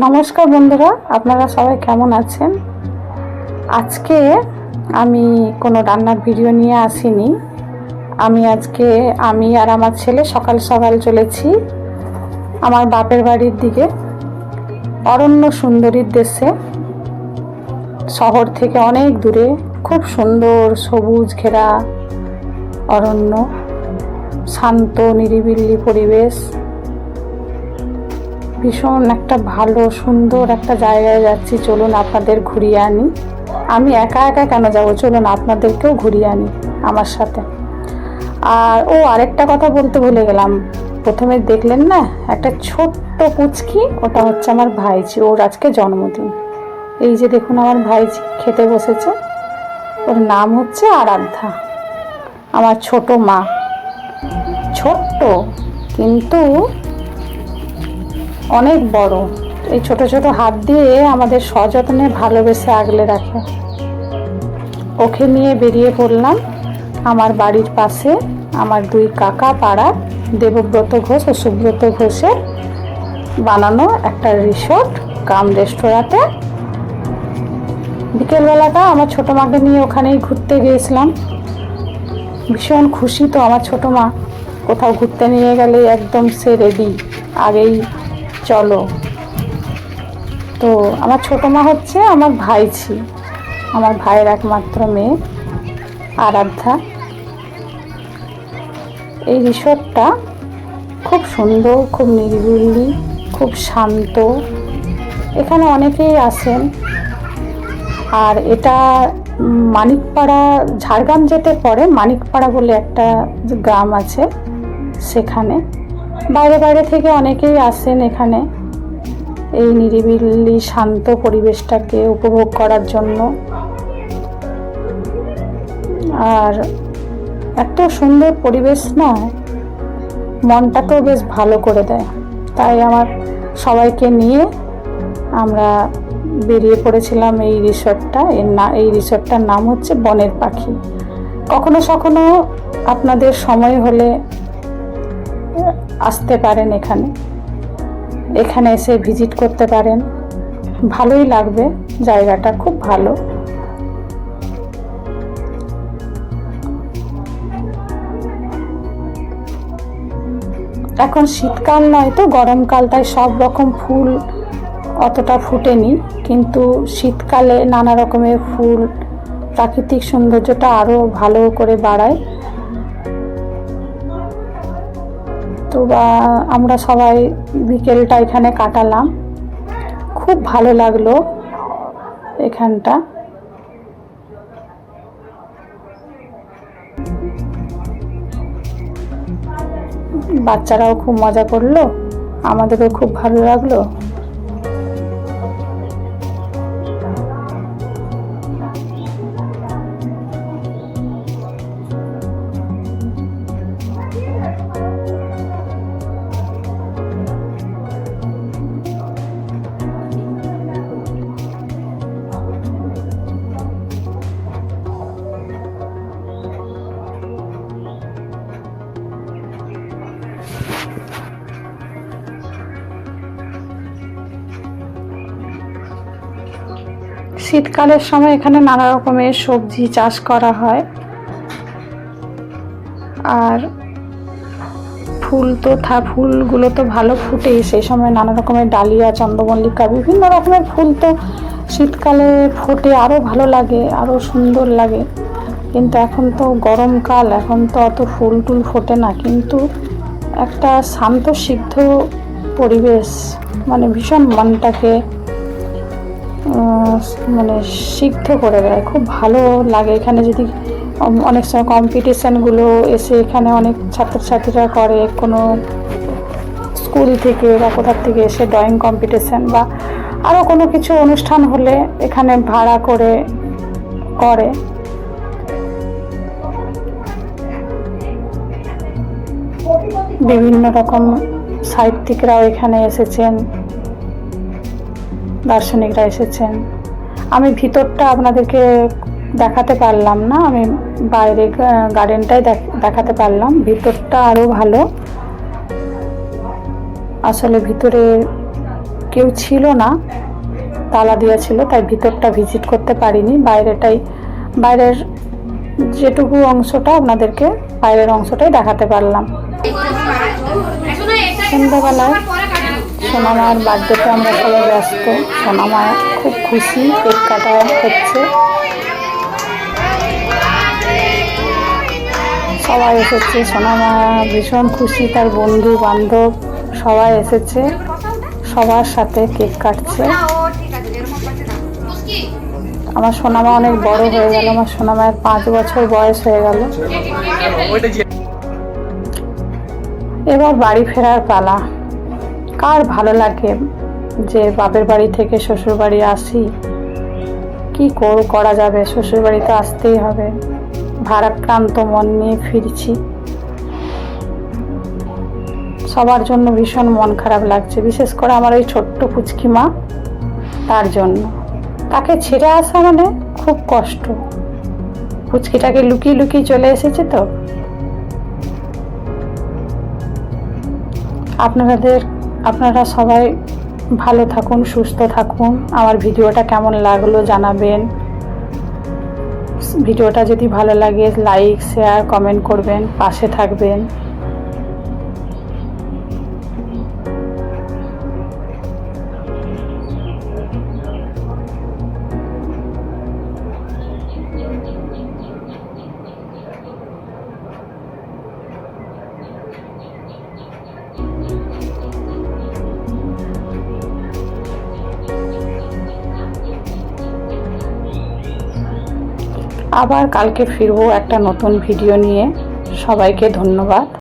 নমস্কার বন্ধুরা, আপনারা সবাই কেমন আছেন? আজকে আমি কোনো রান্নার ভিডিও নিয়ে আসিনি। আমি আর আমার ছেলে সকাল সকাল চলেছি আমার বাপের বাড়ির দিকে, অরণ্য সুন্দরীর দেশে। শহর থেকে অনেক দূরে খুব সুন্দর সবুজ ঘেরা অরণ্য, শান্ত নিরিবিলি পরিবেশ, ভীষণ একটা ভালো সুন্দর একটা জায়গায় যাচ্ছি। চলুন আপনাদের ঘুরিয়ে আনি। আমি একা একা কেন যাব, চলুন আপনাদেরকেও ঘুরিয়ে আনি আমার সাথে। আর আরেকটা কথা বলতে ভুলে গেলাম, প্রথমে দেখলেন না একটা ছোট্ট পুচকি, ওটা হচ্ছে আমার ভাইঝি, ওর আজকে জন্মদিন। এই যে দেখুন আমার ভাইঝি খেতে বসেছে, ওর নাম হচ্ছে আরাধ্যা, আমার ছোট মা। ছোট্ট কিন্তু অনেক বড়, এই ছোট ছোট হাত দিয়ে আমাদের সযত্নে ভালোবেসে আগলে রাখে। ওকে নিয়ে বেরিয়ে পড়লাম আমার বাড়ির পাশে আমার দুই কাকা পাড়ার দেবব্রত ঘোষ ও সুব্রত ঘোষের বানানো একটা রিসোর্ট কাম রেস্টুরেন্টে। বিকেলবেলাটা আমার ছোটো মাকে নিয়ে ওখানেই ঘুরতে গিয়েছিলাম। ভীষণ খুশি তো আমার ছোটো মা, কোথাও ঘুরতে নিয়ে গেলে একদম সে রেডি, আগেই চলো। তো আমার ছোটো মা হচ্ছে আমার ভাইঝি, আমার ভাইয়ের একমাত্র মেয়ে আরাধ্যা। এই রিসোর্টটা খুব সুন্দর, খুব নিরিবিলি, খুব শান্ত, এখানে অনেকেই আসেন। আর এটা মানিকপাড়া, ঝাড়গ্রাম যেতে পরে মানিকপাড়া বলে একটা গ্রাম আছে, সেখানে বাইরে বাইরে থেকে অনেকেই আসেন এখানে এই নিরিবিলি শান্ত পরিবেশটাকে উপভোগ করার জন্য। আর এত সুন্দর পরিবেশ না, মনটাকেও বেশ ভালো করে দেয়। তাই আমার সবাইকে নিয়ে আমরা বেরিয়ে পড়েছিলাম এই রিসোর্টটা। এই রিসোর্টটার নাম হচ্ছে বনের পাখি। কখনো কখনো আপনাদের সময় হলে আসতে পারেন, এখানে এসে ভিজিট করতে পারেন, ভালোই লাগবে, জায়গাটা খুব ভালো। এখন শীতকাল নয় তো, গরমকাল, তাই সব রকম ফুল অতটা ফুটেনি, কিন্তু শীতকালে নানা রকমের ফুল প্রাকৃতিক সৌন্দর্যটা আরও ভালো করে বাড়ায়। তো আমরা সবাই বিকেলটা এখানে কাটালাম, খুব ভালো লাগলো এখানটা। বাচ্চারাও খুব মজা করলো, আমাদেরও খুব ভালো লাগলো। শীতকালের সময় এখানে নানা রকমের সবজি চাষ করা হয়। আর ফুলগুলো তো ভালো ফুটে, সেই সময় নানা রকমের ডালিয়া, চন্দ্রমল্লিকা, বিভিন্ন রকমের ফুল তো শীতকালে ফোটে, আরও ভালো লাগে, আরও সুন্দর লাগে। কিন্তু এখন তো গরমকাল, এখন তো অত ফুল টুল ফোটে না, কিন্তু একটা শান্ত সিদ্ধ পরিবেশ, মানে ভীষণ মনটাকে মানে সিদ্ধ করে দেয়, খুব ভালো লাগে। এখানে যদি অনেক সময় কম্পিটিশানগুলো এসে এখানে অনেক ছাত্রছাত্রীরা করে, কোনো স্কুল থেকে বা কোথার থেকে এসে ড্রয়িং কম্পিটিশান বা আরও কোনো কিছু অনুষ্ঠান হলে এখানে ভাড়া করে করে। বিভিন্ন রকম সাহিত্যিকরাও এখানে এসেছেন, দার্শনিকরা এসেছেন। আমি ভিতরটা আপনাদেরকে দেখাতে পারলাম না, আমি বাইরে গার্ডেনটাই দেখাতে পারলাম। ভিতরটা আরও ভালো, আসলে ভিতরে কেউ ছিল না, তালা দেওয়া ছিল, তাই ভিতরটা ভিজিট করতে পারিনি। বাইরের যেটুকু অংশটা আপনাদেরকে বাইরের অংশটাই দেখাতে পারলাম। সন্ধ্যাবেলায় সোনামার বার্থডেতে আমরা সবাই ব্যস্ত। সোনামা খুব খুশি, কেক কাটা হচ্ছে, সবাই এসেছে। সোনামা ভীষণ খুশি, তার বন্ধু বান্ধব সবাই এসেছে, সবার সাথে কেক কাটছে। আমার সোনামা অনেক বড় হয়ে গেল, আমার সোনামায়ের 5 বছর বয়স হয়ে গেল। এবার বাড়ি ফেরার পালা। কার ভালো লাগে যে বাপের বাড়ি থেকে শ্বশুর বাড়ি আসি? কি করা যাবে, শ্বশুর বাড়িতে আসতেই হবে। ভারাক্রান্ত মন নিয়ে ফিরছি। সবার জন্য ভীষণ মন খারাপ লাগছে, বিশেষ করে আমার ওই ছোট্ট পুচকি মা, তার জন্য। তাকে ছেড়ে আসা মানে খুব কষ্ট। পুচকিটাকে লুকিয়ে লুকিয়ে চলে এসেছে তো। আপনারা সবাই ভালো থাকুন, সুস্থ থাকুন। আমার ভিডিওটা কেমন লাগলো জানাবেন। ভিডিওটা যদি ভালো লাগে লাইক, শেয়ার, কমেন্ট করবেন, পাশে থাকবেন। আবার কালকে ফিরবো একটা নতুন ভিডিও নিয়ে। সবাইকে ধন্যবাদ।